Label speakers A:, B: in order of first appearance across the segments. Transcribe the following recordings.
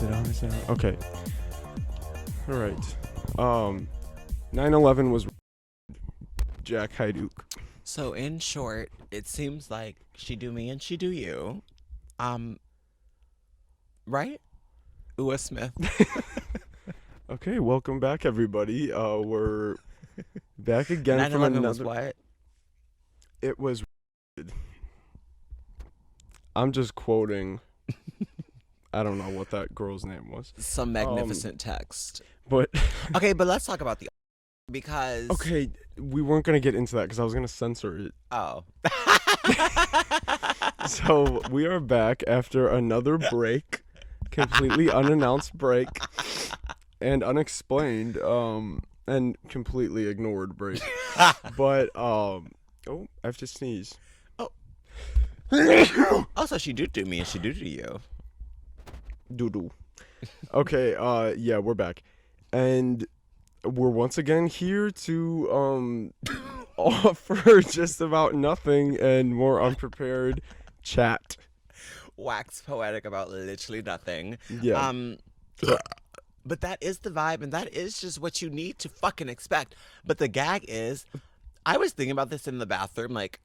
A: it on? Is it on? Okay. All right. 9/11 was Jack Hyduke.
B: So in short, it seems like she do me and she do you. Right? Ua Smith.
A: Okay, welcome back, everybody. We're back again
B: 9/11
A: from another.
B: was what?
A: It was. I'm just quoting. I don't know what that girl's name was.
B: Some magnificent text.
A: But
B: Okay, but let's talk about the because
A: okay, we weren't gonna get into that because I was gonna censor it.
B: Oh.
A: So we are back after another break, completely unannounced break, and unexplained, and completely ignored break. But oh, I have to sneeze.
B: Also, she do me and she do you.
A: Doodoo. Okay, yeah, we're back. And we're once again here to offer just about nothing and more unprepared chat.
B: Wax poetic about literally nothing.
A: Yeah.
B: But that is the vibe, and that is just what you need to fucking expect. But the gag is, I was thinking about this in the bathroom, like,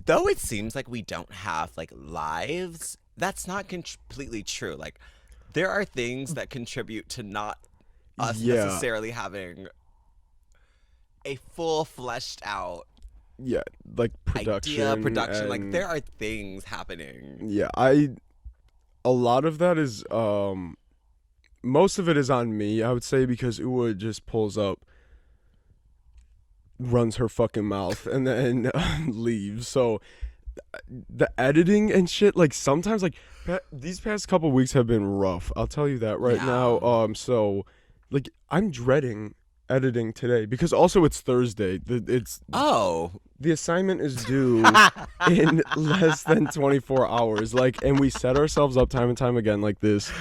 B: though it seems like we don't have, like, lives, that's not completely true. Like, there are things that contribute to not us necessarily having a full fleshed out
A: like production.
B: Like, there are things happening.
A: Yeah, a lot of that is, most of it is on me, I would say, because Ua just pulls up, runs her fucking mouth, and then leaves. So the editing and shit, like, sometimes, like, these past couple weeks have been rough. I'll tell you that right now. So, like, I'm dreading editing today because also it's Thursday. The assignment is due in less than 24 hours. Like, and we set ourselves up time and time again like this.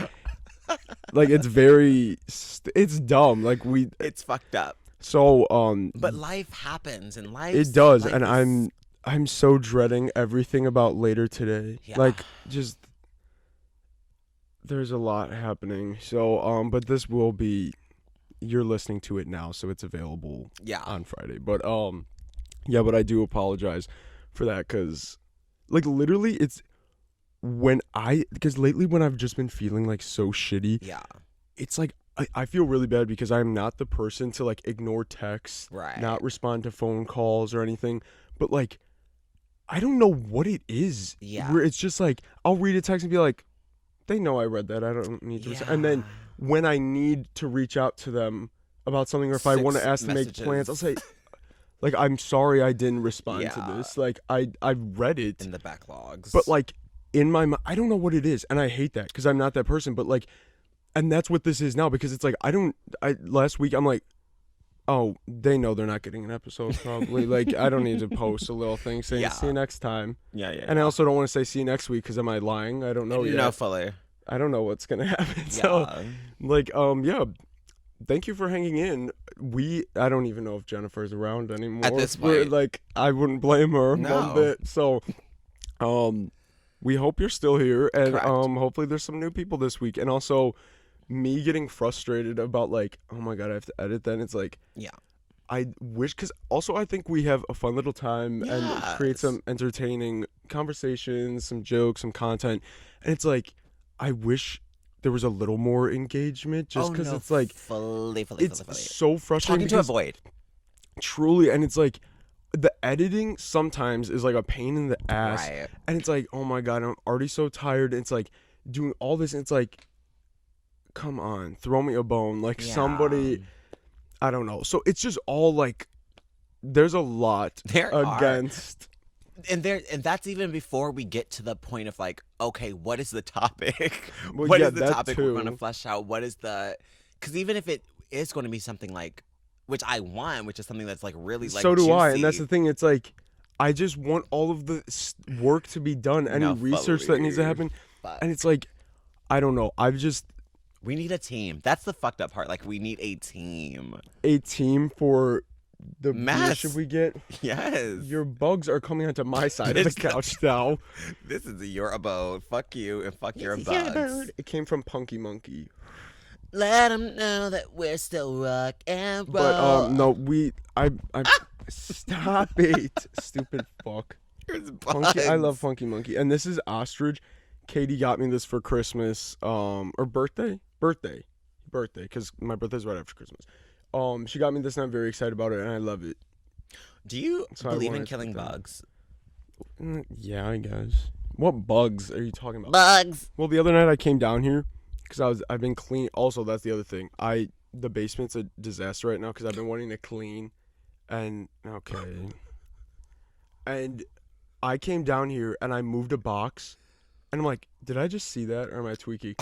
A: Like, it's dumb. Like,
B: it's fucked up.
A: So,
B: but life happens, and
A: it does, and I'm so dreading everything about later today.
B: Yeah.
A: Like, just there's a lot happening. So, but this will be, you're listening to it now, so it's available on Friday. But yeah, but I do apologize for that because, like, literally, it's because lately when I've just been feeling like so shitty, it's like I feel really bad because I'm not the person to, like, ignore texts, not respond to phone calls or anything, but, like, I don't know what it is. Where it's just like I'll read a text and be like, they know I read that, I don't need to and then when I need to reach out to them about something, or if I want to ask them to make plans, I'll say, like, I'm sorry I didn't respond to this. Like, I read it
B: in the backlogs,
A: but, like, in my mind, I don't know what it is, and I hate that because I'm not that person. But, like, and that's what this is now, because it's like last week I'm like, oh, they know they're not getting an episode probably. Like, I don't need to post a little thing saying see you next time. And I also don't want to say see you next week because am I lying? I don't know yet.
B: No, fully.
A: I don't know what's gonna happen. So, like, thank you for hanging in. I don't even know if Jennifer's around anymore
B: at this point.
A: Like, I wouldn't blame her one bit. So, we hope you're still here, and hopefully there's some new people this week. And also, me getting frustrated about, like, oh my god, I have to edit. Then it's like, I wish, because also I think we have a fun little time and create some entertaining conversations, some jokes, some content, and it's like, I wish there was a little more engagement, just because it's like
B: fully.
A: So frustrating.
B: Talking to a void.
A: Truly, and it's like the editing sometimes is like a pain in the ass, and it's like, oh my god, I'm already so tired. It's like doing all this, and it's like, come on, throw me a bone, like somebody, I don't know. So it's just all like, there's a lot against.
B: And that's even before we get to the point of, like, okay, what is the topic? What is the topic we're going to flesh out? What is because even if it is going to be something like, which I want, which is something that's, like, really, like,
A: so do
B: juicy.
A: I, and that's the thing. It's like, I just want all of the work to be done, any research that needs to happen, and it's like, I don't know.
B: We need a team. That's the fucked up part. Like, we need a team.
A: A team for the beer should we get?
B: Yes.
A: Your bugs are coming onto my side of the couch now.
B: This is your abode. Fuck you and fuck your bugs.
A: It came from Punky Monkey.
B: Let them know that we're still rock and roll.
A: But no, I stop it, stupid fuck. Punky, I love Punky Monkey, and this is ostrich. Katie got me this for Christmas, or birthday, because my birthday's right after Christmas. She got me this, and I'm very excited about it, and I love it.
B: Do you believe in killing bugs?
A: Yeah, I guess. What bugs are you talking about?
B: Bugs.
A: Well, the other night I came down here because I've been clean. Also, that's the other thing. The basement's a disaster right now because I've been wanting to clean, and okay, and I came down here and I moved a box. And I'm like, did I just see that, or am I tweaking?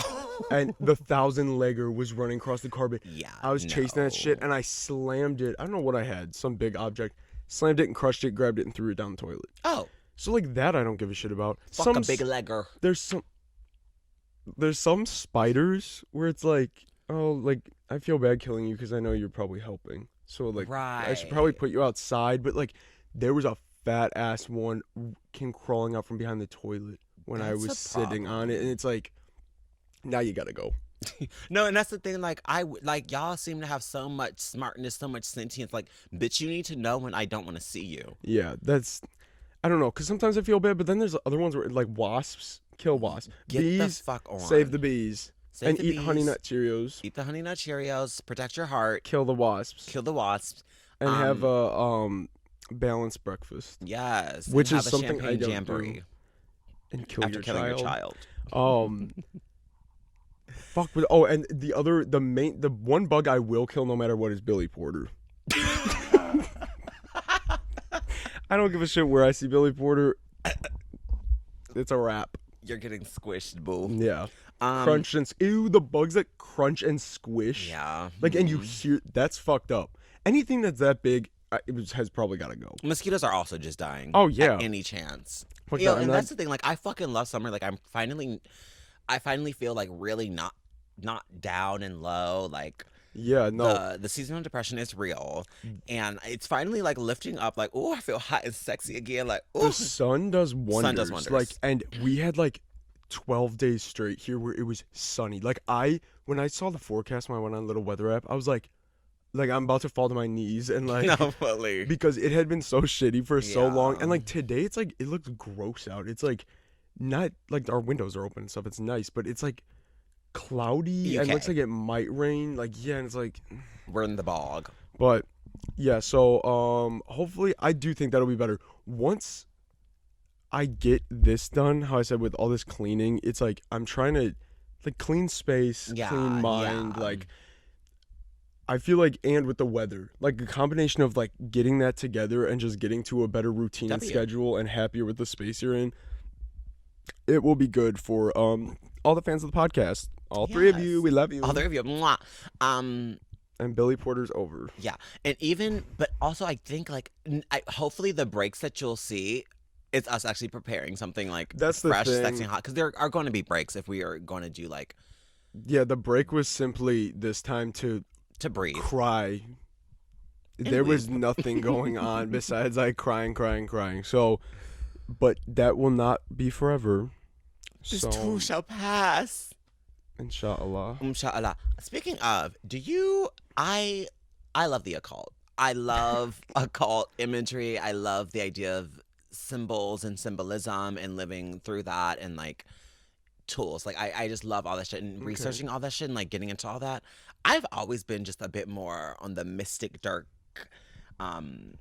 A: And the 1,000-legger was running across the carpet.
B: Yeah,
A: I was chasing that shit, and I slammed it. I don't know what I had, some big object. Slammed it and crushed it, grabbed it, and threw it down the toilet.
B: Oh.
A: So, like, that I don't give a shit about.
B: Fuck a big legger.
A: There's some spiders where it's like, oh, like, I feel bad killing you because I know you're probably helping. So, like, I should probably put you outside. But, like, there was a fat-ass one came crawling out from behind the toilet when I was sitting on it, and it's like, now you gotta go.
B: No, and that's the thing. Like y'all seem to have so much smartness, so much sentience. Like, bitch, you need to know when I don't want to see you.
A: Yeah, I don't know, because sometimes I feel bad, but then there's other ones where, like, wasps, kill wasps.
B: Get
A: bees,
B: the fuck on.
A: Save the bees. And eat Honey Nut Cheerios.
B: Eat the Honey Nut Cheerios. Protect your heart.
A: Kill the wasps.
B: And
A: have a balanced breakfast.
B: Yes.
A: Which is something I don't do. And kill
B: after killing your child.
A: Fuck with. Oh, and the one bug I will kill no matter what is Billy Porter. I don't give a shit where I see Billy Porter. It's a wrap.
B: You're getting squished, boo.
A: Yeah. Crunch and the bugs that crunch and squish.
B: Yeah.
A: Like, and you hear that's fucked up. Anything that's that big, has probably got to go.
B: Mosquitoes are also just dying.
A: Oh yeah.
B: At any chance.
A: And
B: that's the thing. Like, I fucking love summer. Like, I finally feel like really not down and low. Like,
A: yeah, no.
B: The seasonal depression is real, and it's finally like lifting up. Like, oh, I feel hot and sexy again. Like, oh,
A: the sun does wonders. Like, and we had like 12 days straight here where it was sunny. Like, when I saw the forecast when I went on a little weather app, I was like I'm about to fall to my knees, and like,
B: no, fully.
A: Because it had been so shitty for so long, and like today it's like it looks gross out. It's like not like our windows are open and stuff. It's nice, but it's like cloudy and looks like it might rain. Like, yeah, and it's like
B: we're in the bog.
A: But yeah, so hopefully I do think that'll be better once I get this done. How I said with all this cleaning, it's like I'm trying to like clean space, clean mind, like. I feel like, and with the weather, like a combination of like getting that together and just getting to a better routine and schedule and happier with the space you're in, it will be good for all the fans of the podcast. All three of you, we love you.
B: All three of you. Mwah.
A: And Billy Porter's over.
B: Yeah, but also I think like hopefully the breaks that you'll see, it's us actually preparing something like
A: that's
B: fresh,
A: the
B: sexy, and hot. Because there are going to be breaks if we are going to do like.
A: Yeah, the break was simply this time to
B: breathe,
A: cry. There was nothing going on besides like crying. So, but that will not be forever.
B: This too shall pass.
A: Inshallah.
B: Speaking of, I love the occult. I love occult imagery. I love the idea of symbols and symbolism and living through that and like tools. Like I just love all that shit and researching all that shit and like getting into all that. I've always been just a bit more on the mystic, dark, punk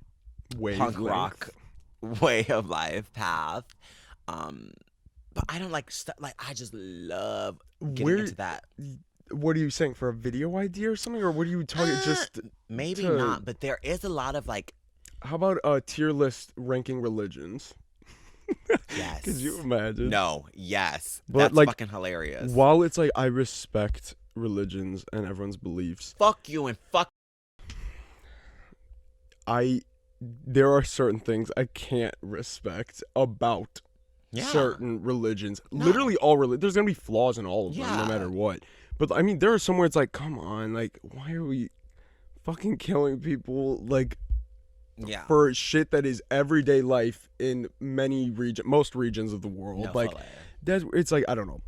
B: rock way of life path. But I don't like I just love getting into that.
A: What are you saying, for a video idea or something, or what are you talking? Just
B: maybe not, but there is a lot of like.
A: How about a tier list ranking religions?
B: Yes.
A: Could you imagine?
B: No. Yes.
A: But
B: that's
A: like,
B: fucking hilarious.
A: While it's like I respect religions and everyone's beliefs.
B: Fuck you and fuck.
A: There are certain things I can't respect about certain religions. No. Literally all religions. There's gonna be flaws in all of them, no matter what. But I mean, there are some where it's like, come on, like, why are we fucking killing people? Like, for shit that is everyday life in most regions of the world.
B: No,
A: it's like, I don't know.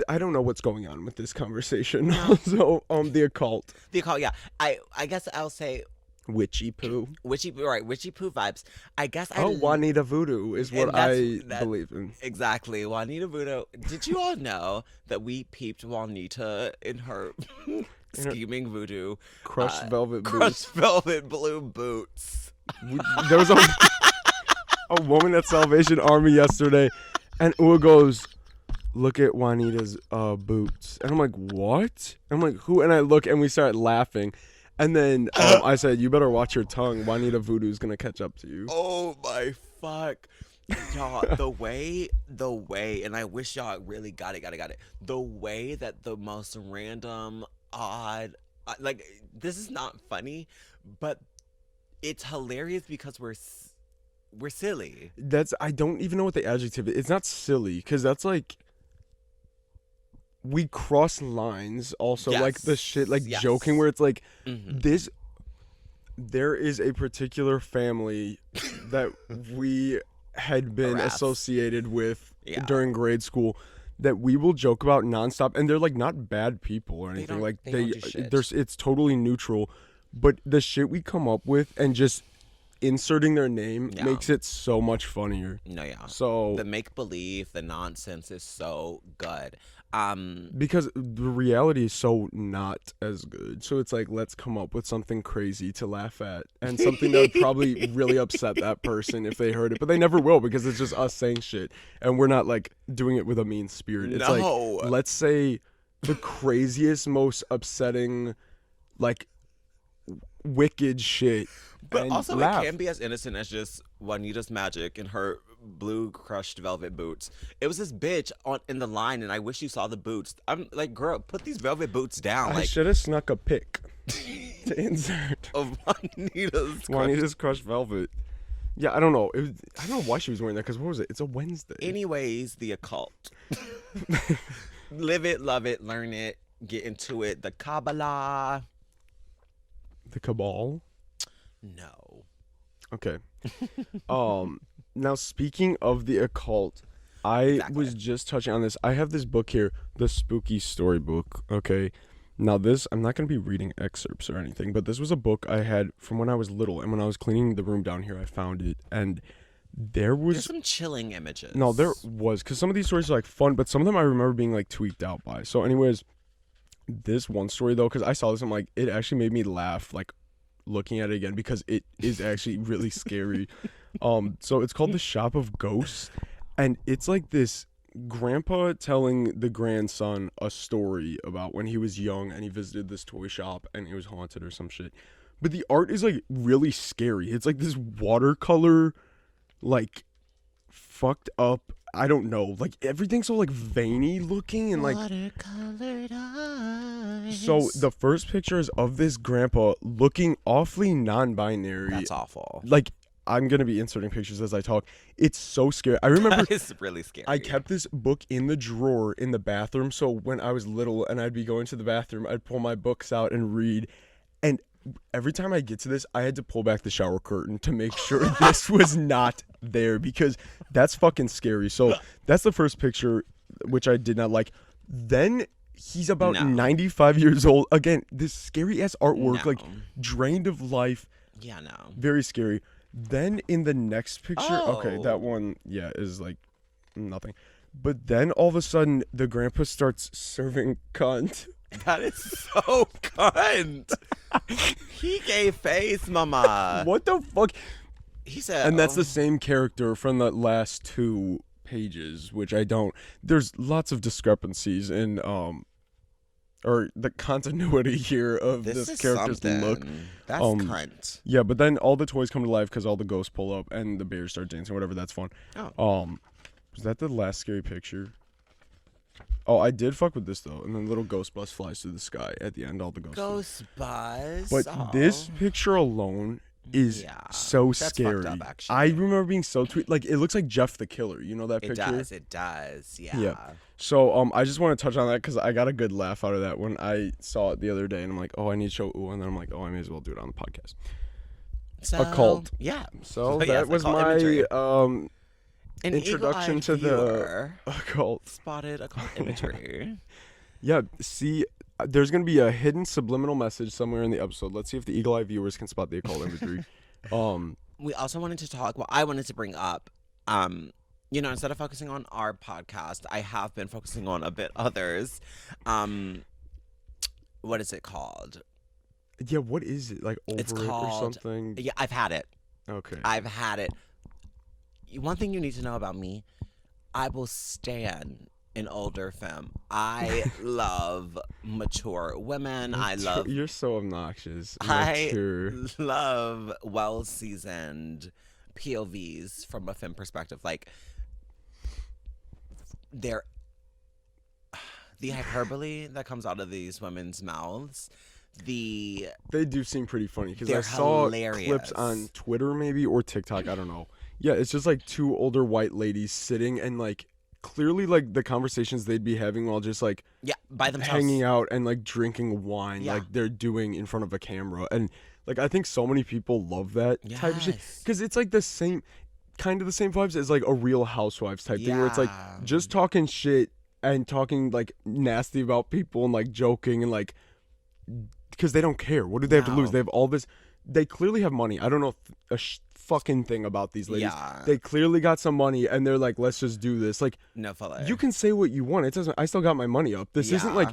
A: I don't know what's going on with this conversation. So, the occult.
B: The occult, yeah. I guess I'll say
A: witchy poo.
B: Witchy poo vibes. I guess
A: Juanita Voodoo is what I believe in.
B: Exactly. Juanita Voodoo. Did you all know that we peeped Juanita in her scheming voodoo
A: crushed velvet
B: blue boots?
A: There was a woman at Salvation Army yesterday, and Ua goes, "Look at Juanita's boots." And I'm like, "What?" And I'm like, "Who?" And I look, and we start laughing. And then I said, "You better watch your tongue. Juanita Voodoo's gonna catch up to you."
B: Oh my fuck. Y'all, the way, and I wish y'all really got it. The way that the most random, odd, like, this is not funny, but it's hilarious because we're silly.
A: I don't even know what the adjective is. It's not silly, because that's like, we cross lines also, like the shit, like joking, where it's like, there is a particular family that we had been associated with during grade school that we will joke about nonstop, and they're like not bad people or anything. It's totally neutral, but the shit we come up with and just inserting their name makes it so much funnier. So
B: the make believe, the nonsense is so good.
A: Because the reality is so not as good. So it's like, let's come up with something crazy to laugh at, and something that would probably really upset that person if they heard it. But they never will, because it's just us saying shit, and we're not like doing it with a mean spirit. It's like, let's say the craziest, most upsetting, like, wicked shit.
B: But also laugh. It can be as innocent as just Juanita's magic in her blue crushed velvet boots. It was this bitch in the line, and I wish you saw the boots. I'm like, girl, put these velvet boots down.
A: I should have snuck a pic to insert
B: of
A: Juanita's crushed velvet. Yeah, I don't know. I don't know why she was wearing that, because what was it? It's a Wednesday.
B: Anyways, the occult. Live it, love it, learn it, get into it. The Kabbalah.
A: The Cabal?
B: No.
A: Okay. Now, speaking of the occult, I was just touching on this. I have this book here, the Spooky Storybook. Okay. Now, I'm not going to be reading excerpts or anything, but this was a book I had from when I was little, and when I was cleaning the room down here, I found it, and there's
B: some chilling images.
A: No, there was, because some of these stories are like fun, but some of them I remember being like tweaked out by. So anyways, this one story though, because I saw this, I'm like, it actually made me laugh, like, looking at it again, because it is actually really scary. So it's called The Shop of Ghosts, and it's like this grandpa telling the grandson a story about when he was young and he visited this toy shop and it was haunted or some shit. But the art is like really scary. It's like this watercolor, like, fucked up, I don't know, like, everything's so like veiny looking and like
B: watercolored eyes.
A: So the first picture is of this grandpa looking awfully non-binary.
B: That's awful.
A: Like, I'm gonna be inserting pictures as I talk. It's so scary. I remember
B: it's really scary.
A: I kept this book in the drawer in the bathroom, so when I was little and I'd be going to the bathroom, I'd pull my books out and read, and every time I get to this, I had to pull back the shower curtain to make sure this was not there, because that's fucking scary. So that's the first picture, which I did not like. Then he's about 95 years old. Again, this scary ass artwork, like drained of life.
B: Yeah, no.
A: Very scary. Then in the next picture, okay, that one, is like nothing. But then all of a sudden, the grandpa starts serving cunt.
B: That is so cunt. He gave face, mama.
A: What the fuck?
B: He said,
A: and that's the same character from the last two pages, which I don't. There's lots of discrepancies in or the continuity here of this character's look.
B: That's cunt.
A: Yeah, but then all the toys come to life because all the ghosts pull up and the bears start dancing. Whatever, that's fun. Was that the last scary picture? Oh, I did fuck with this though, and then little ghost bus flies through the sky at the end. All the ghosts.
B: Ghost bus.
A: But this picture alone is so scary.
B: Fucked up, actually.
A: I remember being so like, it looks like Jeff the Killer. You know that picture?
B: It does. Yeah.
A: Yeah. So I just want to touch on that because I got a good laugh out of that when I saw it the other day, and I'm like, oh, I need to show Ua, and then I'm like, oh, I may as well do it on the podcast.
B: So,
A: occult.
B: Yeah.
A: So that was my
B: An
A: introduction to the occult.
B: Spotted occult imagery.
A: Yeah, see, there's going to be a hidden subliminal message somewhere in the episode. Let's see if the eagle-eye viewers can spot the occult imagery.
B: We also wanted to talk, I wanted to bring up, instead of focusing on our podcast, I have been focusing on a bit others. What is it called?
A: Yeah, what is it? Like over
B: it's
A: it
B: called,
A: or something?
B: Yeah, I've had it.
A: Okay.
B: I've had it. One thing you need to know about me, I will stand an older femme. I love mature women.
A: You're so obnoxious.
B: Mature. I love well-seasoned POVs from a femme perspective. Like, the hyperbole that comes out of these women's mouths, they
A: do seem pretty funny because I saw clips on Twitter maybe or TikTok. I don't know. Yeah, it's just like two older white ladies sitting and like clearly like the conversations they'd be having while just like
B: by themselves,
A: hanging out and like drinking wine like they're doing in front of a camera. And like I think so many people love that type of shit because it's like the same kind of the same vibes as like a Real Housewives type thing where it's like just talking shit and talking like nasty about people and like joking and like because they don't care. What do they have to lose? They have all this. They clearly have money. I don't know a fucking thing about these ladies. They clearly got some money and they're like, let's just do this. Like,
B: no fella.
A: You can say what you want. It doesn't. I still got my money up. This isn't like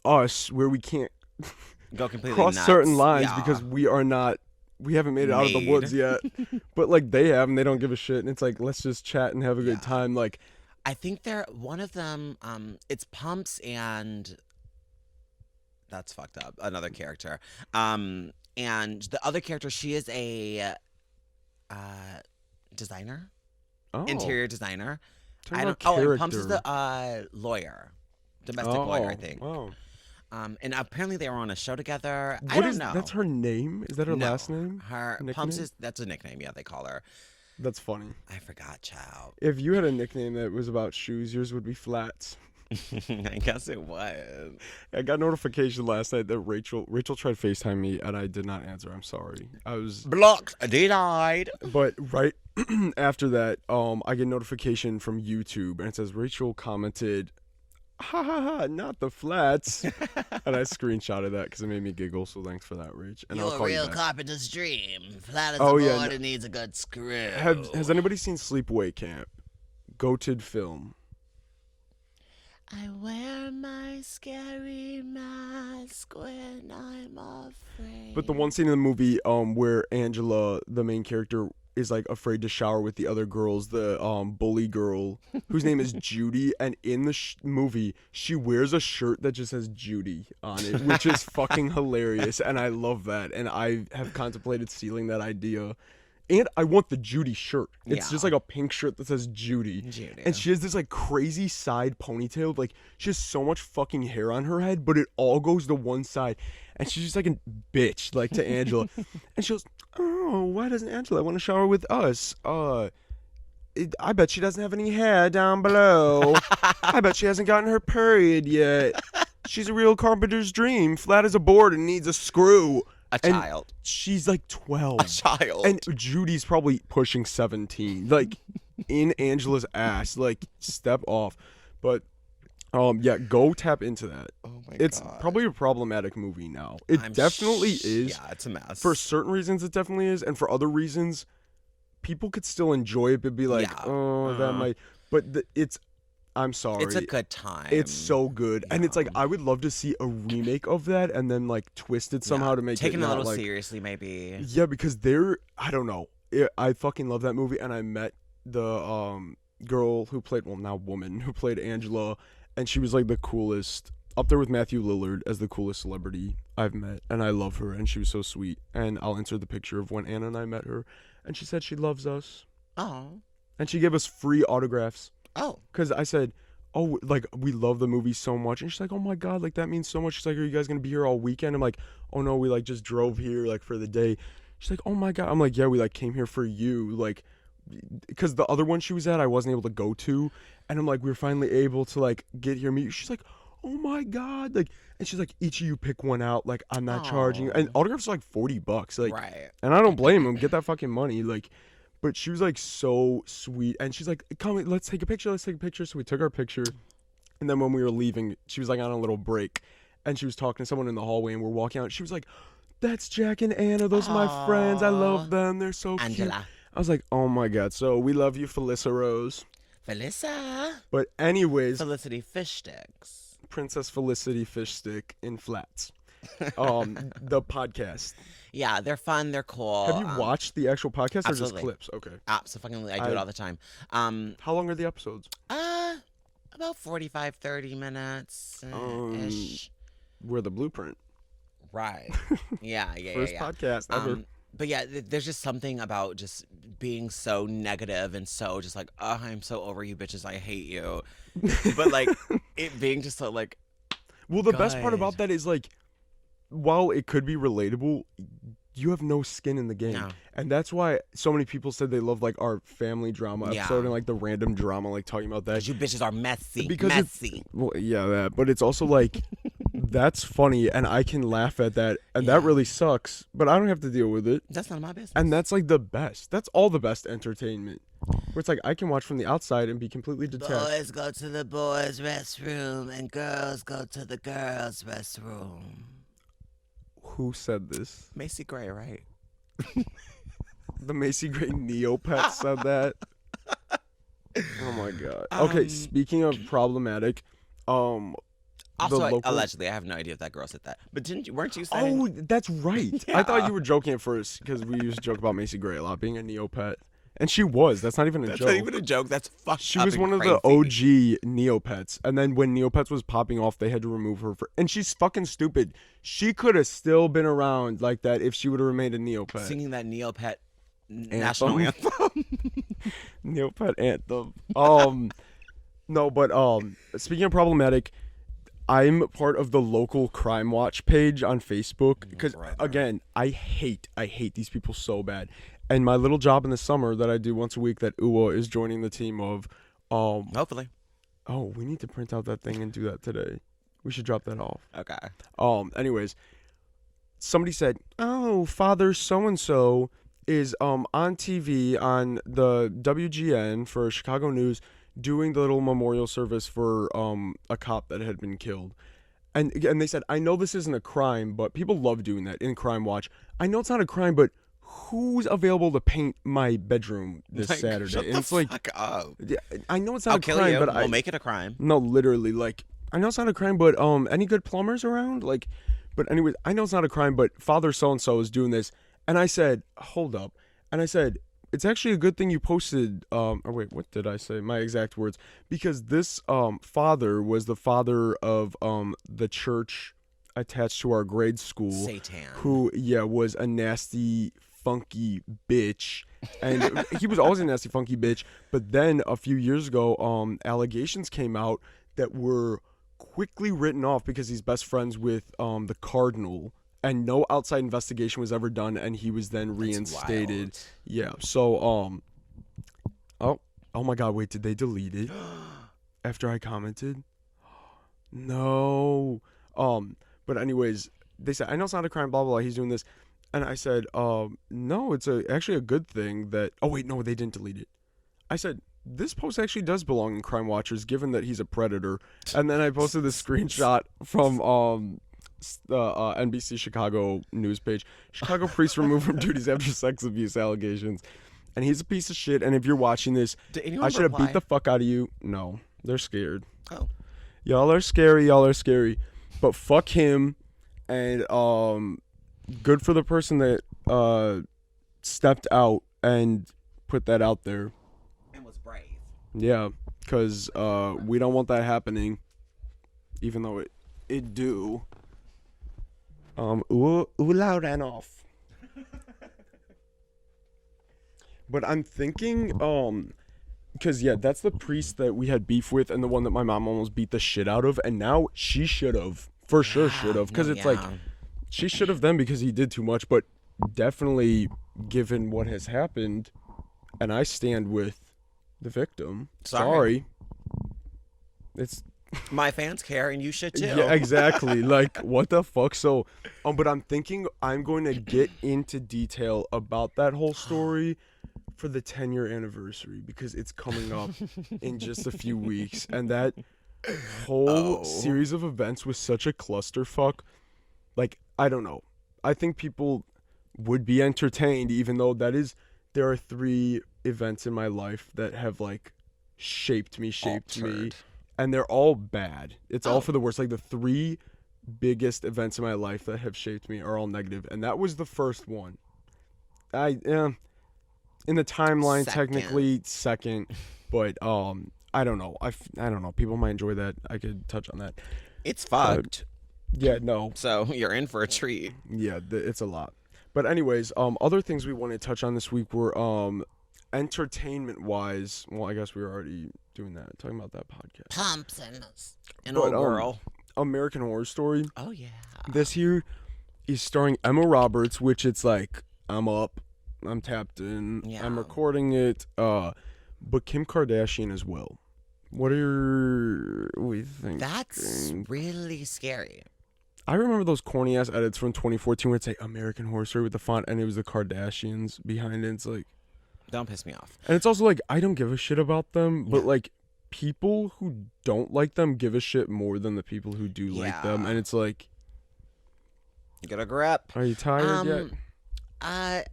A: us where we can't
B: go completely
A: cross
B: nuts.
A: Certain lines because we are not. We haven't made it out of the woods yet. But like they have and they don't give a shit. And it's like let's just chat and have a good time. Like,
B: I think they're one of them. It's Pumps and that's fucked up. Another character. And the other character, she is a designer, interior designer. And Pumps is the lawyer, domestic lawyer, I think.
A: Wow.
B: And apparently they were on a show together. I don't know.
A: That's her name? Is that her last name?
B: Her Pumps is that's a nickname. Yeah, they call her.
A: That's funny.
B: I forgot, child.
A: If you had a nickname that was about shoes, yours would be Flats.
B: I guess it was.
A: I got notification last night that Rachel tried to FaceTime me and I did not answer. I'm sorry. I was
B: blocked. Denied.
A: But right after that, I get notification from YouTube and it says Rachel commented, "Ha ha ha, not the Flats," and I screenshotted that because it made me giggle. So thanks for that, Rach. And
B: You're a real carpenter's dream. Flat as a board and needs a good screw.
A: Has anybody seen Sleepaway Camp? Goated film.
B: I wear my scary mask when I'm afraid.
A: But the one scene in the movie where Angela, the main character, is like afraid to shower with the other girls, the bully girl whose name is Judy, and in the movie she wears a shirt that just says Judy on it, which is fucking hilarious, and I love that, and I have contemplated stealing that idea. And I want the Judy shirt. It's just like a pink shirt that says Judy. And she has this like crazy side ponytail. Like she has so much fucking hair on her head, but it all goes to one side. And she's just like a bitch, like to Angela. And she goes, "Oh, why doesn't Angela want to shower with us? I bet she doesn't have any hair down below. I bet she hasn't gotten her period yet. She's a real carpenter's dream, flat as a board and needs a screw."
B: Child.
A: She's like 12.
B: A child.
A: And Judy's probably pushing 17. Like, in Angela's ass. Like, step off. But, go tap into that.
B: Oh my God.
A: It's probably a problematic movie now. It definitely is.
B: Yeah, it's a mess.
A: For certain reasons, it definitely is. And for other reasons, people could still enjoy it, but be like, that might. But I'm sorry.
B: It's a good time.
A: It's so good. And it's like, I would love to see a remake of that and then like twist it somehow to make it
B: taken a little
A: like,
B: seriously, maybe.
A: Yeah, because I don't know. I fucking love that movie. And I met the girl who played, woman who played Angela. And she was like the coolest, up there with Matthew Lillard as the coolest celebrity I've met. And I love her. And she was so sweet. And I'll insert the picture of when Anna and I met her. And she said she loves us.
B: Oh.
A: And she gave us free autographs.
B: Oh.
A: Because I said, oh, like, we love the movie so much. And she's like, oh, my God, like, that means so much. She's like, are you guys going to be here all weekend? I'm like, oh, no, we, like, just drove here, like, for the day. She's like, oh, my God. I'm like, yeah, we, like, came here for you. Like, because the other one she was at, I wasn't able to go to. And I'm like, we were finally able to, like, get here. She's like, oh my God. Like, and she's like, each of you pick one out. Like, I'm not charging you. And autographs are like $40. Like,
B: right.
A: And I don't blame him. Get that fucking money. Like, but she was like so sweet. And she's like, come, let's take a picture. Let's take a picture. So we took our picture. And then when we were leaving, she was like on a little break. And she was talking to someone in the hallway. And we're walking out. She was like, that's Jack and Anna. Those are my friends. I love them. They're so
B: Angela.
A: cute. I was like, oh my God. So we love you, Felissa Rose.
B: Felissa.
A: But anyways.
B: Felicity Fish Sticks.
A: Princess Felicity Fish Stick in Flats. The podcast.
B: Yeah, they're fun. They're cool.
A: Have you watched the actual podcast
B: absolutely.
A: or just clips? Okay.
B: Absolutely. I do it all the time.
A: How long are the episodes?
B: About 45, 30 minutes-ish.
A: We're the blueprint.
B: Right. Yeah.
A: First podcast ever.
B: But yeah, there's just something about just being so negative and so just like, oh, I'm so over you bitches. I hate you. But like it being just so like.
A: Well, the best part about that is like, while it could be relatable, you have no skin in the game. No. And that's why so many people said they love like our family drama episode and like the random drama, like talking about that.
B: Because you bitches are messy.
A: Well, yeah, that. But it's also like, that's funny and I can laugh at that. And that really sucks, but I don't have to deal with it.
B: That's none of my business.
A: And that's like the best. That's all the best entertainment. Where it's like, I can watch from the outside and be completely detached.
B: Boys go to the boys' restroom and girls go to the girls' restroom.
A: Who said this?
B: Macy Gray, right?
A: The Macy Gray Neopet said that. Oh my God. Okay, speaking of problematic,
B: also, allegedly, I have no idea if that girl said that. But weren't you saying?
A: Oh, that's right. Yeah. I thought you were joking at first because we used to joke about Macy Gray a lot being a Neopet. And she was. That's not even a joke.
B: That's not even a joke. That's fucked
A: She was one of the OG Neopets. And then when Neopets was popping off, they had to remove her. And she's fucking stupid. She could have still been around like that if she would have remained a Neopet.
B: Singing that Neopet national anthem.
A: Neopet anthem. No, but speaking of problematic, I'm part of the local crime watch page on Facebook. Because, again, I hate these people so bad. And my little job in the summer that I do once a week that Uwa is joining the team of.
B: Hopefully.
A: Oh, we need to print out that thing and do that today. We should drop that off.
B: Okay.
A: Anyways, somebody said, oh, Father so-and-so is on TV on the WGN for Chicago News doing the little memorial service for a cop that had been killed. And they said, I know this isn't a crime, but people love doing that in Crime Watch. I know it's not a crime, but who's available to paint my bedroom this Saturday?
B: Shut
A: and
B: the
A: it's like,
B: fuck up.
A: I know it's not
B: I'll
A: a
B: kill
A: crime,
B: you.
A: but
B: we'll make it a crime.
A: No, literally, like, I know it's not a crime, but any good plumbers around? Like, but anyways, I know it's not a crime, but Father so-and-so is doing this. And I said, hold up. And I said, it's actually a good thing you posted, or wait, what did I say? My exact words. Because this father was the father of the church attached to our grade school.
B: Satan.
A: Who, was a nasty, funky bitch. And he was always a nasty, funky bitch. But then a few years ago, allegations came out that were quickly written off because he's best friends with the cardinal. And no outside investigation was ever done, and he was then reinstated. Yeah. So, oh my God! Wait, did they delete it after I commented? No. But anyways, they said I know it's not a crime. Blah blah blah. He's doing this, and I said, no, it's actually a good thing that. Oh wait, no, they didn't delete it. I said this post actually does belong in Crime Watchers, given that he's a predator. And then I posted this screenshot from the NBC Chicago news page. Chicago priest removed from duties after sex abuse allegations. And he's a piece of shit. And if you're watching this, I should have beat the fuck out of you. No, they're scared.
B: Oh.
A: Y'all are scary. But fuck him. And good for the person that stepped out and put that out there.
B: And was brave.
A: Yeah, because we don't want that happening. Even though it do. Ula ran off. But I'm thinking, because that's the priest that we had beef with and the one that my mom almost beat the shit out of, and now she should have, for sure should have, because it's like, she should have then because he did too much, but definitely given what has happened, and I stand with the victim. Sorry. It's
B: My fans care, and you should too.
A: Yeah, exactly. Like, what the fuck? So, but I'm thinking I'm going to get into detail about that whole story for the 10-year anniversary because it's coming up in just a few weeks, and that whole series of events was such a clusterfuck. Like, I don't know. I think people would be entertained, even though there are 3 events in my life that have like shaped me, and they're all bad. It's all for the worst. Like, the 3 biggest events in my life that have shaped me are all negative, and that was the first one. In the timeline, technically second, but I don't know. I don't know. People might enjoy that. I could touch on that.
B: It's fucked.
A: Yeah, no.
B: So you're in for a treat.
A: Yeah, it's a lot. But anyways, other things we wanted to touch on this week were entertainment-wise. Well, I guess we were already doing that, talking about that podcast.
B: Pumps and old girl.
A: American Horror Story.
B: Oh yeah.
A: This year is starring Emma Roberts, which it's like I'm up, I'm tapped in, I'm recording it. But Kim Kardashian as well. What are we thinking?
B: That's really scary.
A: I remember those corny ass edits from 2014 where it's like American Horror Story with the font and it was the Kardashians behind it. It's like,
B: don't piss me off.
A: And it's also like, I don't give a shit about them, but like people who don't like them give a shit more than the people who do like them. And it's like,
B: get a grip.
A: Are you tired yet?
B: I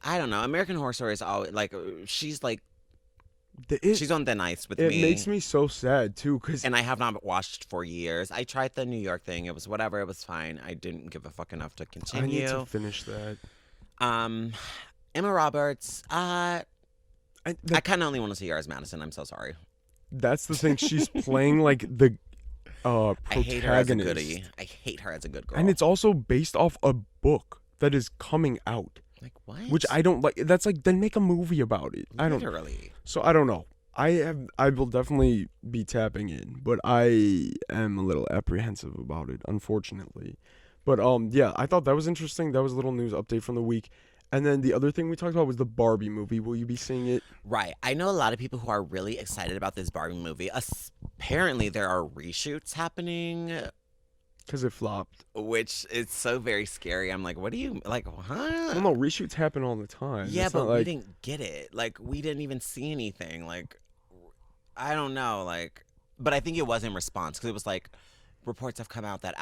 B: don't know. American Horror Story is always like, she's like, she's on thin ice with me.
A: It makes me so sad too,
B: and I have not watched for years. I tried the New York thing. It was whatever. It was fine. I didn't give a fuck enough to continue.
A: I need to finish that.
B: Emma Roberts. I kind of only want to see her as Madison. I'm so sorry.
A: That's the thing. She's playing like the protagonist.
B: I hate her as a goodie. I hate her as a good girl.
A: And it's also based off a book that is coming out.
B: Like what?
A: Which I don't like. That's like, then make a movie about it.
B: Literally.
A: So I don't know. I will definitely be tapping in, but I am a little apprehensive about it, unfortunately. But yeah, I thought that was interesting. That was a little news update from the week. And then the other thing we talked about was the Barbie movie. Will you be seeing it?
B: Right. I know a lot of people who are really excited about this Barbie movie. Apparently, there are reshoots happening.
A: Because it flopped.
B: Which is so very scary. I'm like, what do you, like, huh?
A: Well, no, reshoots happen all the time.
B: Yeah, but we didn't get it. Like, we didn't even see anything. Like, I don't know. Like, but I think it was in response. Because it was like, reports have come out that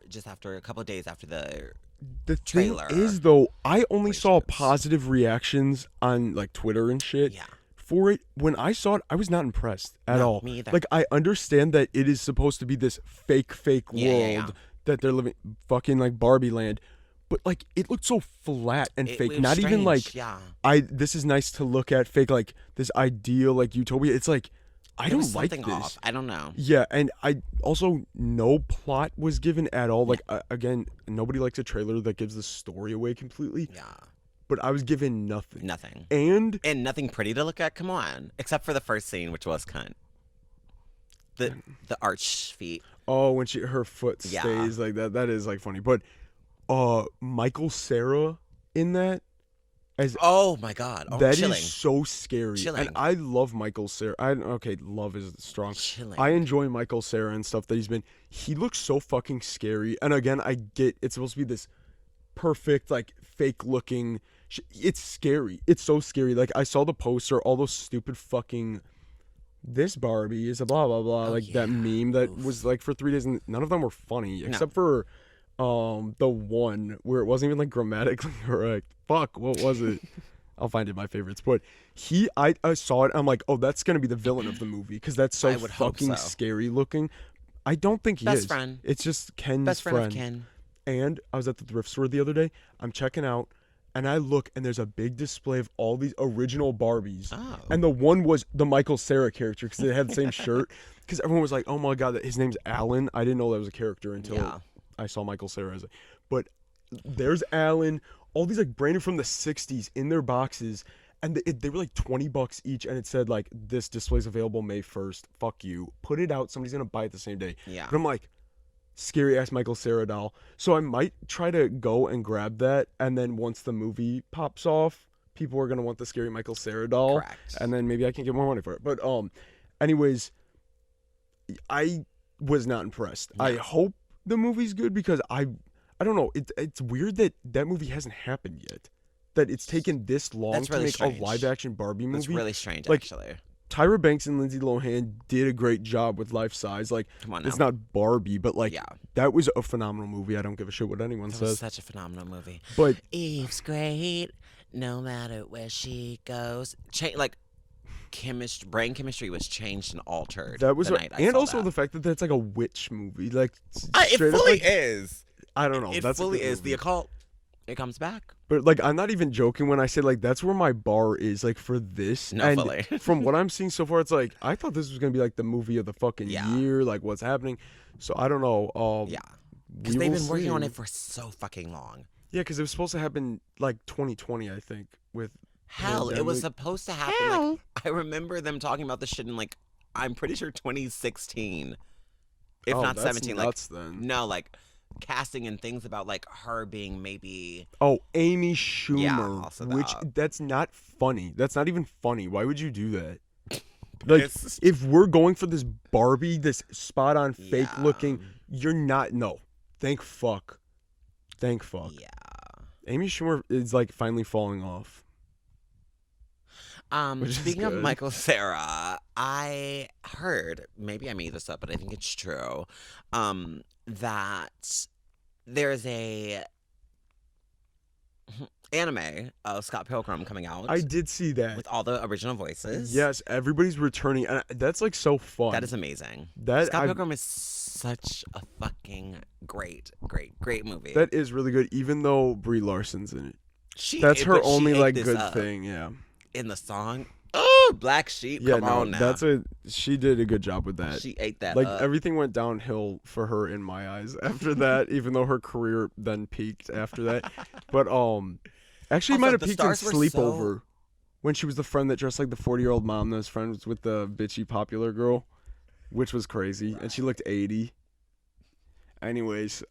B: just after a couple of days after the trailer.
A: Thing is, though, I only saw positive reactions on, like, Twitter and shit.
B: Yeah.
A: For it, when I saw it, I was not impressed at all.
B: Me either.
A: Like, I understand that it is supposed to be this fake world that they're living, fucking like Barbie land, but like it looked so flat and fake.
B: It was
A: not
B: strange,
A: even like this is nice to look at, fake, like this ideal like utopia. It's like I don't like this.
B: Off. I don't know.
A: Yeah, and I also no plot was given at all. Like again, nobody likes a trailer that gives the story away completely.
B: Yeah.
A: But I was given nothing.
B: Nothing.
A: And
B: nothing pretty to look at. Come on. Except for the first scene, which was cunt. The arch feet.
A: Oh, when her foot stays like that. That is like funny. But Michael Cera in that
B: oh my god. Oh,
A: that is so scary.
B: Chilling.
A: And I love Michael Cera. Love is strong.
B: Chilling.
A: I enjoy Michael Cera and stuff that he's been. He looks so fucking scary. And again, I get it's supposed to be this perfect, like fake looking. It's scary. It's so scary. Like I saw the poster, all those stupid fucking. This Barbie is a blah blah blah, that meme that was like for 3 days, and none of them were funny except for the one where it wasn't even like grammatically correct. Fuck, what was it? I'll find it in my favorites. But I saw it. I'm like, oh, that's gonna be the villain of the movie because that's so fucking scary looking. I don't think he is.
B: Best friend.
A: It's just Ken's
B: Best friend of Ken.
A: And I was at the thrift store the other day. I'm checking out. And I look, and there's a big display of all these original Barbies. Oh. And the one was the Michael Cera character because they had the same shirt. Because everyone was like, oh my God, his name's Alan. I didn't know that was a character until I saw Michael Cera as But there's Alan, all these like branded from the 60s in their boxes. And they were like $20 each. And it said like, this display's available May 1st. Fuck you. Put it out. Somebody's going to buy it the same day.
B: Yeah.
A: But I'm like, scary ass Michael Cera doll. So I might try to go and grab that, and then once the movie pops off, people are gonna want the scary Michael Cera doll.
B: Correct.
A: And then maybe I can get more money for it. But anyways, I was not impressed.
B: No.
A: I hope the movie's good because I don't know. It's weird that movie hasn't happened yet. That it's taken this long to make a live action Barbie movie.
B: That's really strange,
A: like,
B: actually.
A: Tyra Banks and Lindsay Lohan did a great job with Life Size. Like,
B: come on now.
A: It's not Barbie, but like that was a phenomenal movie. I don't give a shit what anyone says.
B: Was such a phenomenal movie.
A: But
B: Eve's great, no matter where she goes. Brain chemistry was changed and altered.
A: That was
B: the
A: fact that that's like a witch movie. Like
B: it fully is.
A: I don't know.
B: It
A: that's
B: fully is. The occult. It comes back.
A: But like, I'm not even joking when I say like that's where my bar is. Like for this,
B: no,
A: and
B: fully.
A: From what I'm seeing so far, it's like I thought this was gonna be like the movie of the fucking year. Like what's happening? So I don't know.
B: Because they've been working on it for so fucking long.
A: Yeah, because it was supposed to happen like 2020, I think. With
B: hell, it was supposed to happen. Like, I remember them talking about this shit in like I'm pretty sure 2016, if not
A: that's
B: 17.
A: Nuts, then.
B: No, like. Casting and things about like her being maybe
A: Amy Schumer, that's not funny. That's not even funny. Why would you do that? Like if we're going for this Barbie, this spot on fake looking, you're not. No, thank fuck. Yeah, Amy Schumer is like finally falling off.
B: Speaking of Michael Cera, I heard, maybe I made this up, but I think it's true, that there's a anime of Scott Pilgrim coming out.
A: I did see that.
B: With all the original voices.
A: Yes, everybody's returning. And that's like so fun.
B: That is amazing. Scott Pilgrim is such a fucking great movie.
A: That is really good, even though Brie Larson's in it. That's her only like good thing, yeah.
B: In the song. Oh, Black Sheep. Come on now.
A: She did a good job with that.
B: She ate that
A: like
B: up.
A: Everything went downhill for her in my eyes after that, even though her career then peaked after that. But actually, it might have peaked in Sleepover when she was the friend that dressed like the 40-year-old mom that was friends with the bitchy popular girl, which was crazy, and she looked 80. Anyways,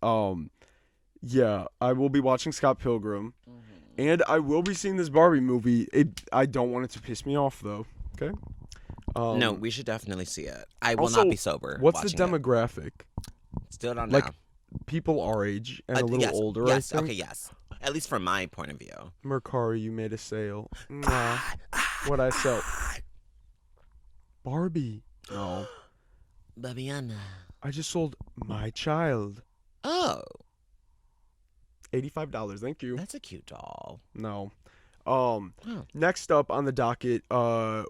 A: yeah, I will be watching Scott Pilgrim. And I will be seeing this Barbie movie. I don't want it to piss me off, though. Okay?
B: No, we should definitely see it. I will not be sober.
A: What's the demographic?
B: Still don't
A: know.
B: Like,
A: people our age and a little older,
B: yes,
A: I think.
B: Okay, yes. At least from my point of view.
A: Mercari, you made a sale. What'd I sell? Barbie. No.
B: Babiana.
A: I just sold my child.
B: Oh.
A: $85, thank you.
B: That's a cute doll.
A: No. Next up on the docket,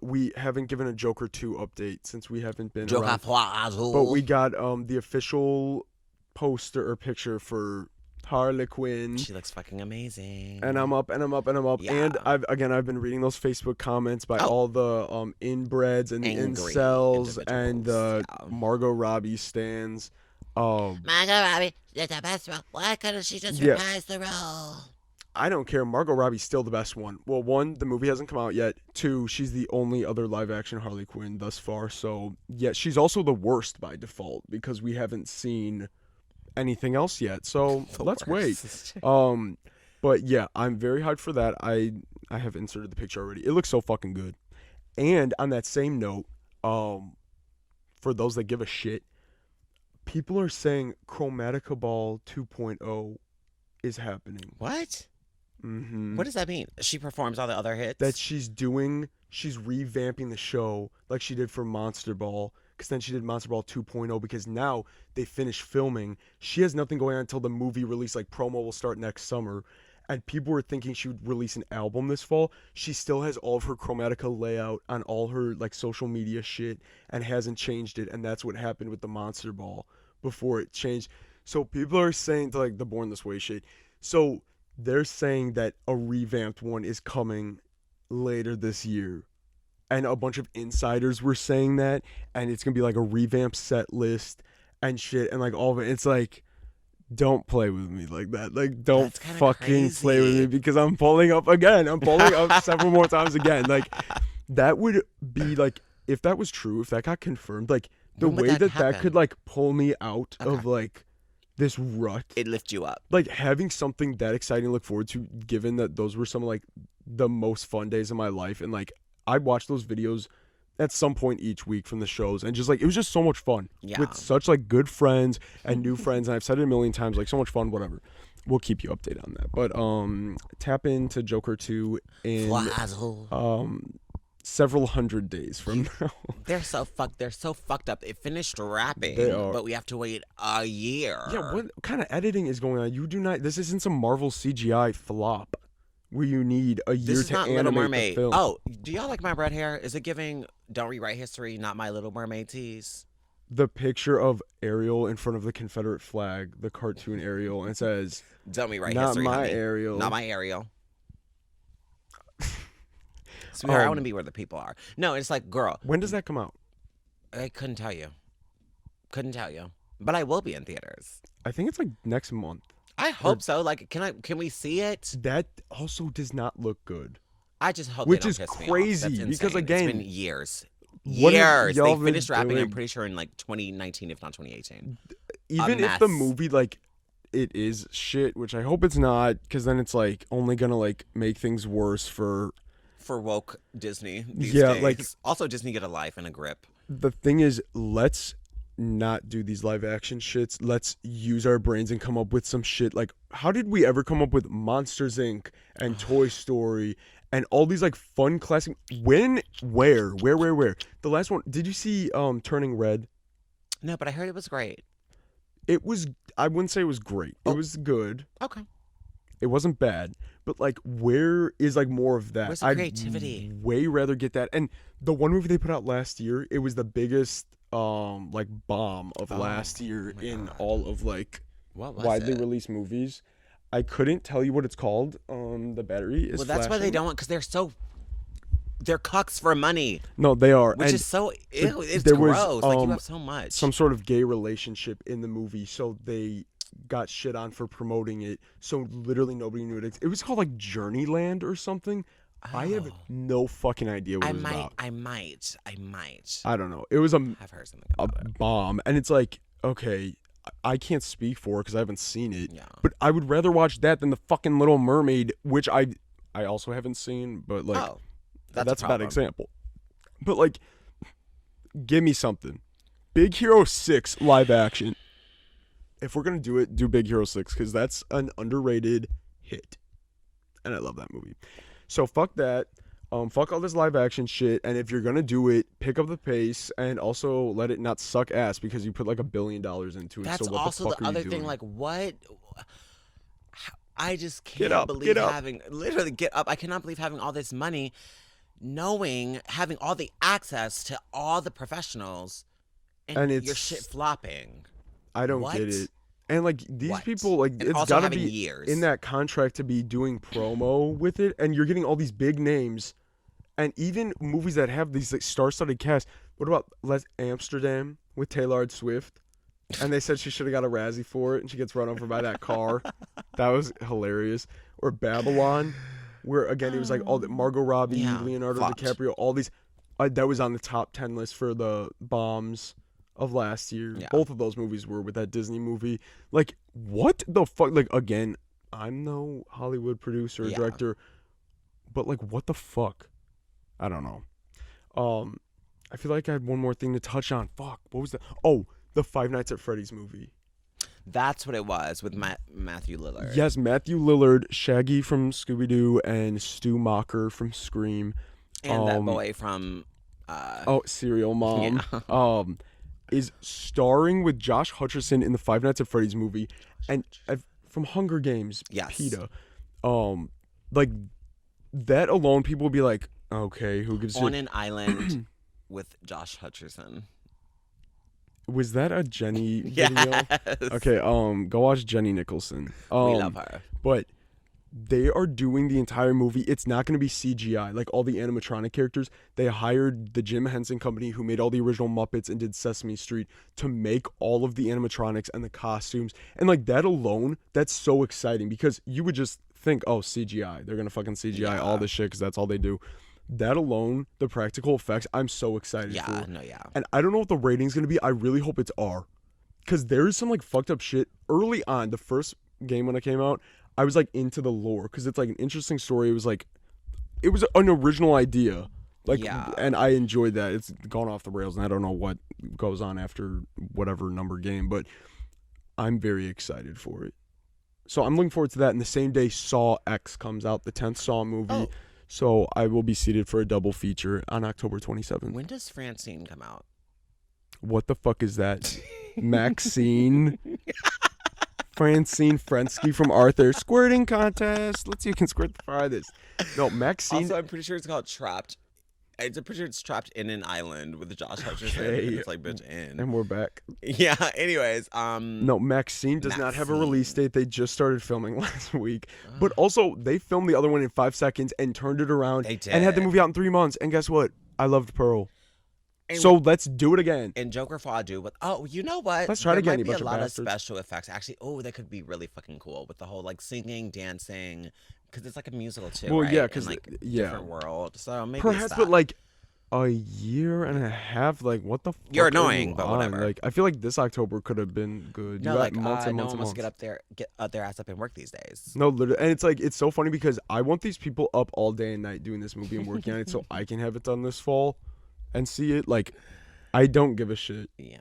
A: we haven't given a Joker 2 update since we haven't been around. But we got the official poster or picture for Harley Quinn.
B: She looks fucking amazing.
A: And I'm up.
B: Yeah.
A: And I've been reading those Facebook comments by all the inbreds and the incels and the Margot Robbie stans.
B: Margot Robbie did the best role. Why couldn't she just reprise the role?
A: I don't care. Margot Robbie's still the best one. Well, 1, the movie hasn't come out yet. 2, she's the only other live-action Harley Quinn thus far. So, yeah, she's also the worst by default because we haven't seen anything else yet. So, let's wait. But, yeah, I'm very hyped for that. I have inserted the picture already. It looks so fucking good. And on that same note, for those that give a shit, people are saying Chromatica Ball 2.0 is happening.
B: What?
A: Mm-hmm.
B: What does that mean? She performs all the other hits?
A: That she's revamping the show like she did for Monster Ball. Because then she did Monster Ball 2.0 because now they finished filming. She has nothing going on until the movie release. Like promo will start next summer. And people were thinking she would release an album this fall. She still has all of her Chromatica layout on all her like social media shit and hasn't changed it. And that's what happened with the Monster Ball before it changed. So people are saying to like the Born This Way shit. So they're saying that a revamped one is coming later this year. And a bunch of insiders were saying that. And it's going to be like a revamped set list and shit. And like all of it. It's like, don't play with me like that. Like, don't fucking play with me because I'm pulling up again. I'm pulling up several more times again. Like, that would be like, if that was true, if that got confirmed, like, the way that could like pull me out of like this rut.
B: It lift you up.
A: Like having something that exciting to look forward to, given that those were some of like the most fun days of my life. And like I watched those videos at some point each week from the shows, and just like it was just so much fun with
B: Yeah.
A: such like good friends and new friends. And I've said it a million times, like so much fun. Whatever, we'll keep you updated on that. But tap into Joker 2 in several hundred days from now.
B: They're so fucked up. It finished wrapping,
A: They are.
B: but we have to wait a year.
A: Yeah, what kind of editing is going on? You do not. This isn't some Marvel CGI flop where you need a year
B: This is
A: to
B: not
A: animate
B: Little Mermaid.
A: the film.
B: Oh, do y'all like my red hair? Is it giving Don't Rewrite History, not My Little Mermaid tease?
A: The picture of Ariel in front of the Confederate flag, the cartoon Ariel, and it says,
B: Don't Rewrite
A: "Not
B: History,
A: my
B: honey.
A: Ariel."
B: Not my Ariel. Sweetheart, I want to be where the people are. No, it's like, girl.
A: When does that come out?
B: I couldn't tell you. But I will be in theaters.
A: I think it's like next month.
B: I hope so. Like, can we see it?
A: That also does not look good.
B: I just hope
A: Which
B: they
A: is
B: don't piss me
A: crazy,
B: off. That's
A: because,
B: insane.
A: again,
B: it's been years.
A: what have
B: Years.
A: y'all
B: They
A: been
B: finished wrapping, I'm
A: doing?
B: pretty sure, in like 2019, if not 2018.
A: Even if the movie like it is shit, which I hope it's not, because then it's like only gonna like make things worse for
B: woke Disney these
A: Yeah,
B: days.
A: like-
B: Also, Disney get a life and a grip.
A: the thing is, let's not do these live action shits. Let's use our brains and come up with some shit. Like, how did we ever come up with Monsters Inc. and Toy Story and all these like fun classic? When, where? The last one. Did you see Turning Red?
B: No, but I heard it was great.
A: It was. I wouldn't say it was great. It was good.
B: Okay.
A: It wasn't bad. But like, where is like more of that?
B: Where's the creativity?
A: I'd way rather get that. And the one movie they put out last year, it was the biggest like bomb of last year in all of like
B: What was
A: widely
B: it?
A: released movies. I couldn't tell you what it's called. The battery is
B: Well, that's why they
A: flashing.
B: don't want, because they're cucks for money,
A: No, they are.
B: which
A: And
B: is so ew, it's
A: there was,
B: gross. Like, you have so much.
A: some sort of gay relationship in the movie, so they got shit on for promoting it. So literally nobody knew it. It was called like Journeyland or something. I have no fucking idea what it was about.
B: I might.
A: I don't know. It was a
B: I've heard something about it.
A: bomb, and it's like, okay, I can't speak for it because I haven't seen it.
B: Yeah.
A: But I would rather watch that than the fucking Little Mermaid, which I also haven't seen. But like, that's a bad example. But like, give me something. Big Hero 6 live action. If we're gonna do it, do Big Hero 6 because that's an underrated hit, and I love that movie. So fuck that. Fuck all this live action shit. And if you're gonna do it, pick up the pace and also let it not suck ass because you put like $1 billion into it.
B: That's
A: so what
B: also
A: the fuck
B: the
A: are
B: other
A: you
B: thing.
A: doing?
B: Like, what? I just
A: Get
B: can't
A: up,
B: believe
A: get up.
B: literally get up. I cannot believe having all this money, having all the access to all the professionals, and
A: it's-
B: your shit flopping.
A: I don't
B: What?
A: get it. And like these
B: What?
A: people, like
B: And
A: it's
B: also
A: gotta
B: having
A: be
B: years.
A: in that contract to be doing promo with it, and you're getting all these big names, and even movies that have these like star-studded cast. What about Les Amsterdam with Taylor Swift? And they said she should have got a Razzie for it, and she gets run over by that car. That was hilarious. Or Babylon, where again it was like all the Margot Robbie,
B: Yeah,
A: Leonardo
B: fucked.
A: DiCaprio, all these. That was on the top 10 list for the bombs of last year.
B: Yeah.
A: Both of those movies were with that Disney movie. Like, what the fuck? Like, again, I'm no Hollywood producer or
B: Yeah.
A: director, but like, what the fuck? I don't know. I feel like I had one more thing to touch on. Fuck, what was that? Oh, the Five Nights at Freddy's movie.
B: That's what it was with Matthew Lillard.
A: Yes, Matthew Lillard, Shaggy from Scooby-Doo, and Stu Macher from Scream.
B: And that boy from.
A: Serial Mom. Is starring with Josh Hutcherson in the Five Nights at Freddy's movie, and from Hunger Games,
B: Yes.
A: PETA. Like that alone, people would be like, okay, who gives
B: On
A: a
B: an island with Josh Hutcherson.
A: Was that a Jenny video?
B: Yes.
A: Okay, go watch Jenny Nicholson.
B: We love her.
A: But they are doing the entire movie. It's not going to be CGI. Like all the animatronic characters, they hired the Jim Henson Company who made all the original Muppets and did Sesame Street to make all of the animatronics and the costumes. And like that alone, that's so exciting because you would just think, oh, CGI. They're going to fucking CGI all this shit because that's all they do. That alone, the practical effects, I'm so excited for. And I don't know what the rating's going to be. I really hope it's R. Because there's some like fucked up shit. Early on, the first game when it came out, I was like into the lore because it's like an interesting story. It was an original idea Like, and I enjoyed that. It's gone off the rails, and I don't know what goes on after whatever number game, but I'm very excited for it. So I'm looking forward to that. And the same day, Saw X comes out, the 10th Saw movie. Oh. So I will be seated for a double feature on October 27th.
B: When does Francine come out?
A: What the fuck is that? Maxine? Francine Frensky from Arthur. Squirting contest. Let's see who can squirt the farthest. No, Maxine.
B: Also, I'm pretty sure it's called Trapped. I'm pretty sure it's Trapped in an Island with Josh Hutcherson. Okay. It's like, bitch, in.
A: And we're back.
B: Yeah, anyways.
A: No, Maxine does not have a release date. They just started filming last week. But also, they filmed the other one in 5 seconds and turned it around.
B: They did.
A: And had the movie out in 3 months. And guess what? I loved Pearl. And so let's do it again.
B: And Joker Fadu. But you know what?
A: Let's try it again.
B: There might be a lot of special effects. Actually, that could be really fucking cool with the whole like singing, dancing, because it's like a musical too.
A: Well,
B: right?
A: yeah, because
B: different world. So maybe
A: perhaps, but like a year and a half. Like what the? Fuck
B: You're annoying, but whatever.
A: Like I feel like this October could have been good.
B: No, like months and months no one wants to get their ass up and work these days.
A: No, literally, and it's like it's so funny because I want these people up all day and night doing this movie and working on it so I can have it done this fall and see it. Like I don't give a shit.
B: Yeah.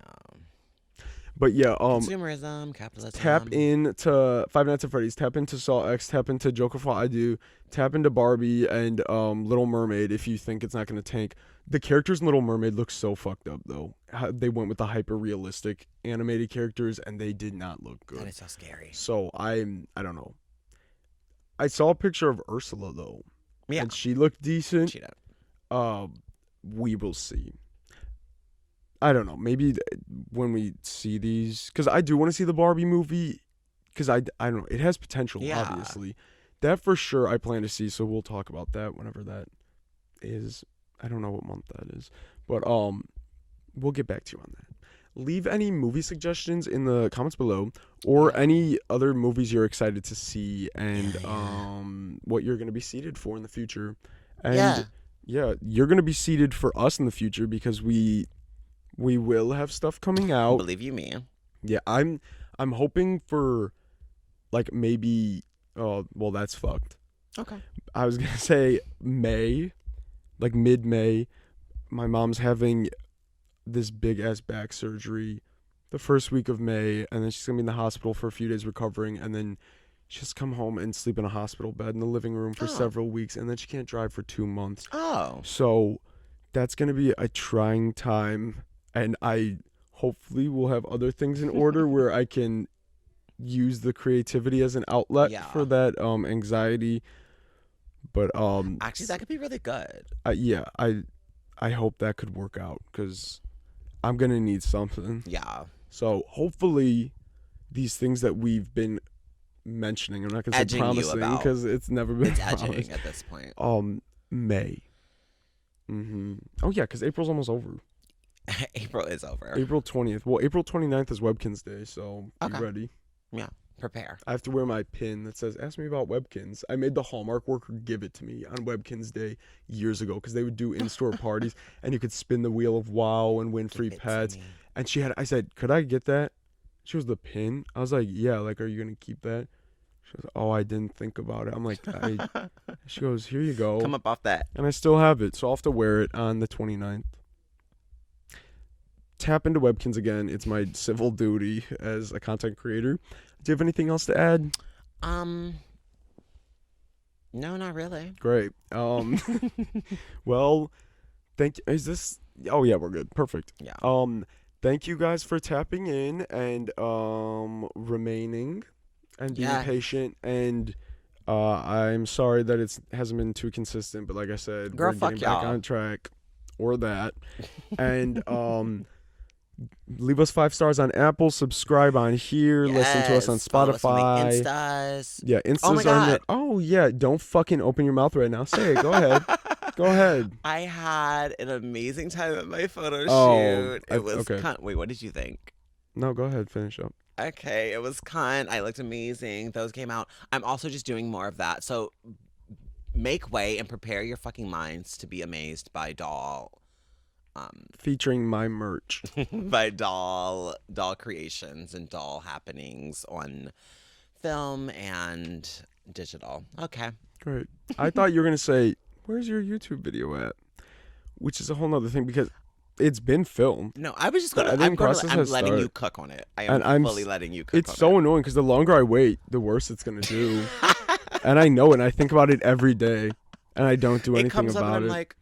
A: But yeah,
B: consumerism, capitalism.
A: Tap into Five Nights at Freddy's, tap into Saw X, tap into Joker for I Do, tap into Barbie and Little Mermaid if you think it's not going to tank. The characters in Little Mermaid look so fucked up though. They went with the hyper realistic animated characters and they did not look good.
B: And it's so scary.
A: So I don't know. I saw a picture of Ursula though.
B: Yeah.
A: And she looked decent.
B: She did.
A: We will see. I don't know. Maybe when we see these, because I do want to see the Barbie movie, because I don't know. It has potential, obviously. That for sure I plan to see, so we'll talk about that whenever that is. I don't know what month that is, but we'll get back to you on that. Leave any movie suggestions in the comments below, or any other movies you're excited to see, and what you're going to be seated for in the future. And yeah, you're going to be seated for us in the future because we will have stuff coming out.
B: Believe you me.
A: Yeah, I'm hoping for like maybe well that's fucked.
B: Okay.
A: I was gonna say May, like mid-May. My mom's having this big ass back surgery the first week of May, and then she's gonna be in the hospital for a few days recovering, and then she's come home and sleep in a hospital bed in the living room for several weeks, and then she can't drive for 2 months.
B: Oh.
A: So that's gonna be a trying time. And I hopefully will have other things in order where I can use the creativity as an outlet for that anxiety. But
B: actually, that could be really good.
A: I hope that could work out because I'm gonna need something.
B: Yeah.
A: So hopefully, these things that we've been mentioning, I'm not gonna say promising because it's never been.
B: It's edging at this point.
A: May. Oh yeah, because April's almost over.
B: April is over.
A: April 20th. Well, April 29th is Webkins Day, so be ready.
B: Yeah, prepare.
A: I have to wear my pin that says, ask me about Webkins. I made the Hallmark worker give it to me on Webkins Day years ago because they would do in-store parties and you could spin the wheel of WoW and win free pets. And I said, could I get that? She was the pin. I was like, yeah, like, are you going to keep that? She goes, oh, I didn't think about it. I'm like, she goes, here you go.
B: Come up off that.
A: And I still have it, so I'll have to wear it on the 29th. Tap into Webkins again. It's my civil duty as a content creator. Do you have anything else to add?
B: No, not really.
A: Great. Well, is this? Oh yeah, we're good. Perfect.
B: Yeah.
A: Thank you guys for tapping in and remaining and being patient. And I'm sorry that it hasn't been too consistent, but like I said, we're getting back on track, or that. And leave us 5 stars on Apple, subscribe on here, listen to us on Spotify.
B: Instas.
A: Yeah, Instas oh yeah, don't fucking open your mouth right now. Say it. Go ahead. Go ahead.
B: I had an amazing time at my photo shoot. It was wait, what did you think?
A: No, go ahead, finish up.
B: Okay, it was cunt. I looked amazing. Those came out. I'm also just doing more of that. So make way and prepare your fucking minds to be amazed by doll.
A: Featuring my merch.
B: By doll creations and doll happenings on film and digital. Okay.
A: Great. I thought you were going to say, where's your YouTube video at? which is a whole nother thing because it's been filmed.
B: No, I was just going to, I'm letting you cook on it. I'm fully letting you cook on it.
A: It's so annoying because the longer I wait, the worse it's going to do. And I know it, and I think about it every day, and I don't do anything about it. It comes up and I'm
B: like,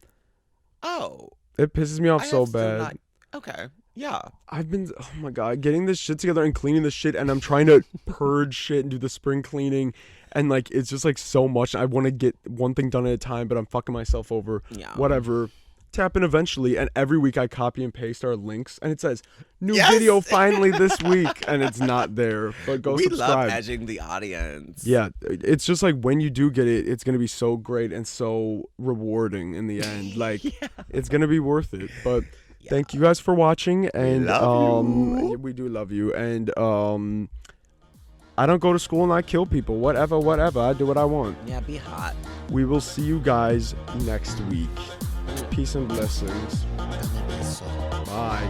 B: oh.
A: It pisses me off so bad.
B: Okay, yeah.
A: I've been, oh my God, getting this shit together and cleaning this shit, and I'm trying to purge shit and do the spring cleaning, and like, it's just like so much. I want to get one thing done at a time, but I'm fucking myself over. Yeah. Whatever. Tap in eventually, and every week I copy and paste our links, and it says new video finally this week, and it's not there. But go subscribe.
B: We love edging the audience.
A: Yeah, it's just like when you do get it, it's gonna be so great and so lewarding in the end. Like it's gonna be worth it. But thank you guys for watching, and we do love you, and I don't go to school and I kill people. Whatever. I do what I want.
B: Yeah, be hot.
A: We will see you guys next week. Peace and blessings. Bye.